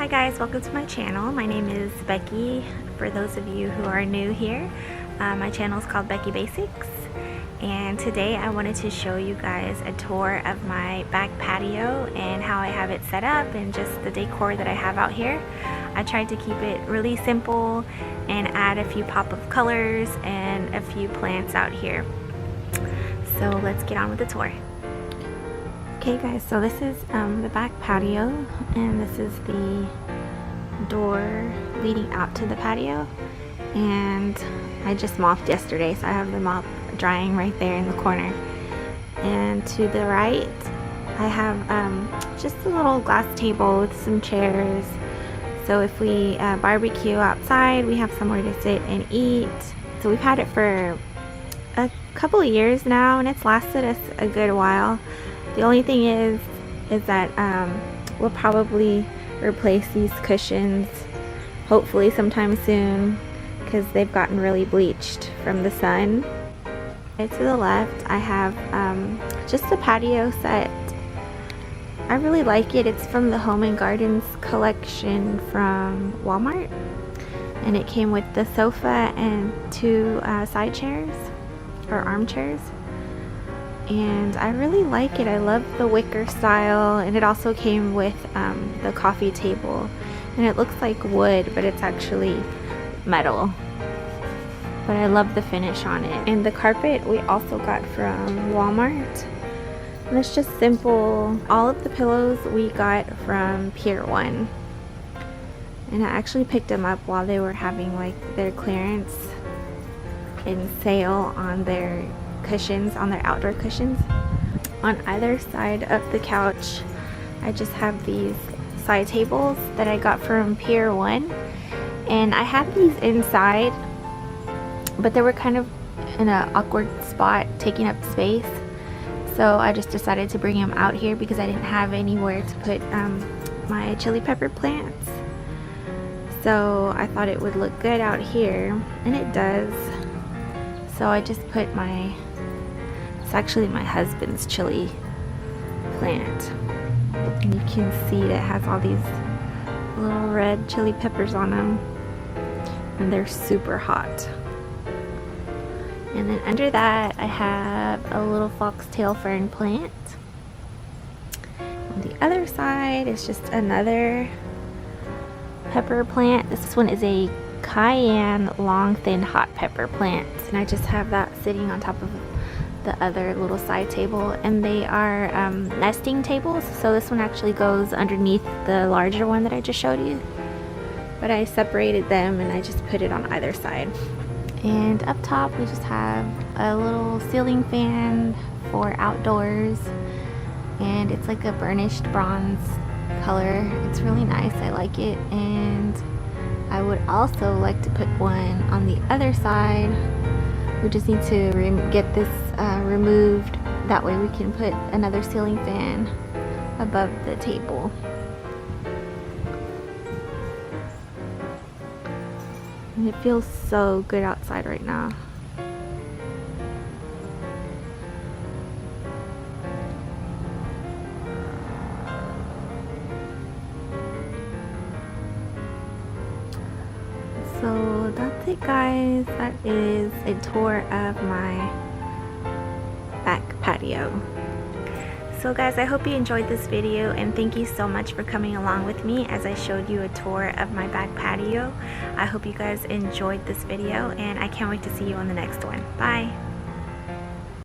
guys, welcome to my channel. My name is Becky. For those of you who are new here, my channel is called Becky Basics, and today I wanted to show you guys a tour of my back patio and how I have it set up and just the decor that I have out here. I tried to keep it really simple and add a few pop of colors and a few plants out here. So let's get on with the tour. Okay guys, so this is the back patio, and this is the door leading out to the patio, and I just mopped yesterday, so I have the mop drying right there in the corner. And to the right I have just a little glass table with some chairs, so if we barbecue outside we have somewhere to sit and eat. So we've had it for a couple of years now and it's lasted us a good while. The only thing is that we'll probably replace these cushions hopefully sometime soon because they've gotten really bleached from the sun. Right to the left I have just a patio set. I really like it. It's from the Home and Gardens collection from Walmart, and it came with the sofa and two side chairs or armchairs. And I really like it. I love the wicker style, and it also came with the coffee table, and it looks like wood but it's actually metal, but I love the finish on it. And the carpet we also got from Walmart, and it's just simple. All of the pillows we got from Pier 1, and I actually picked them up while they were having like their clearance and sale on their cushions, on their outdoor cushions. On either side of the couch I just have these side tables that I got from Pier 1, and I had these inside but they were kind of in an awkward spot taking up space, so I just decided to bring them out here because I didn't have anywhere to put my chili pepper plants. So I thought it would look good out here, and it does. So I just put it's actually my husband's chili plant, and you can see it has all these little red chili peppers on them, and they're super hot. And then under that I have a little foxtail fern plant. On the other side is just another pepper plant. This one is a cayenne long thin hot pepper plant, and I just have that sitting on top of the other little side table, and they are nesting tables, so this one actually goes underneath the larger one that I just showed you, but I separated them and I just put it on either side. And up top we just have a little ceiling fan for outdoors, and it's like a burnished bronze color. It's really nice, I like it. And I would also like to put one on the other side. We just need to get this removed. That way we can put another ceiling fan above the table. And it feels so good outside right now. So that's it guys, that is a tour of my back patio. So guys, I hope you enjoyed this video, and thank you so much for coming along with me as I showed you a tour of my back patio. I hope you guys enjoyed this video, and I can't wait to see you on the next one. Bye!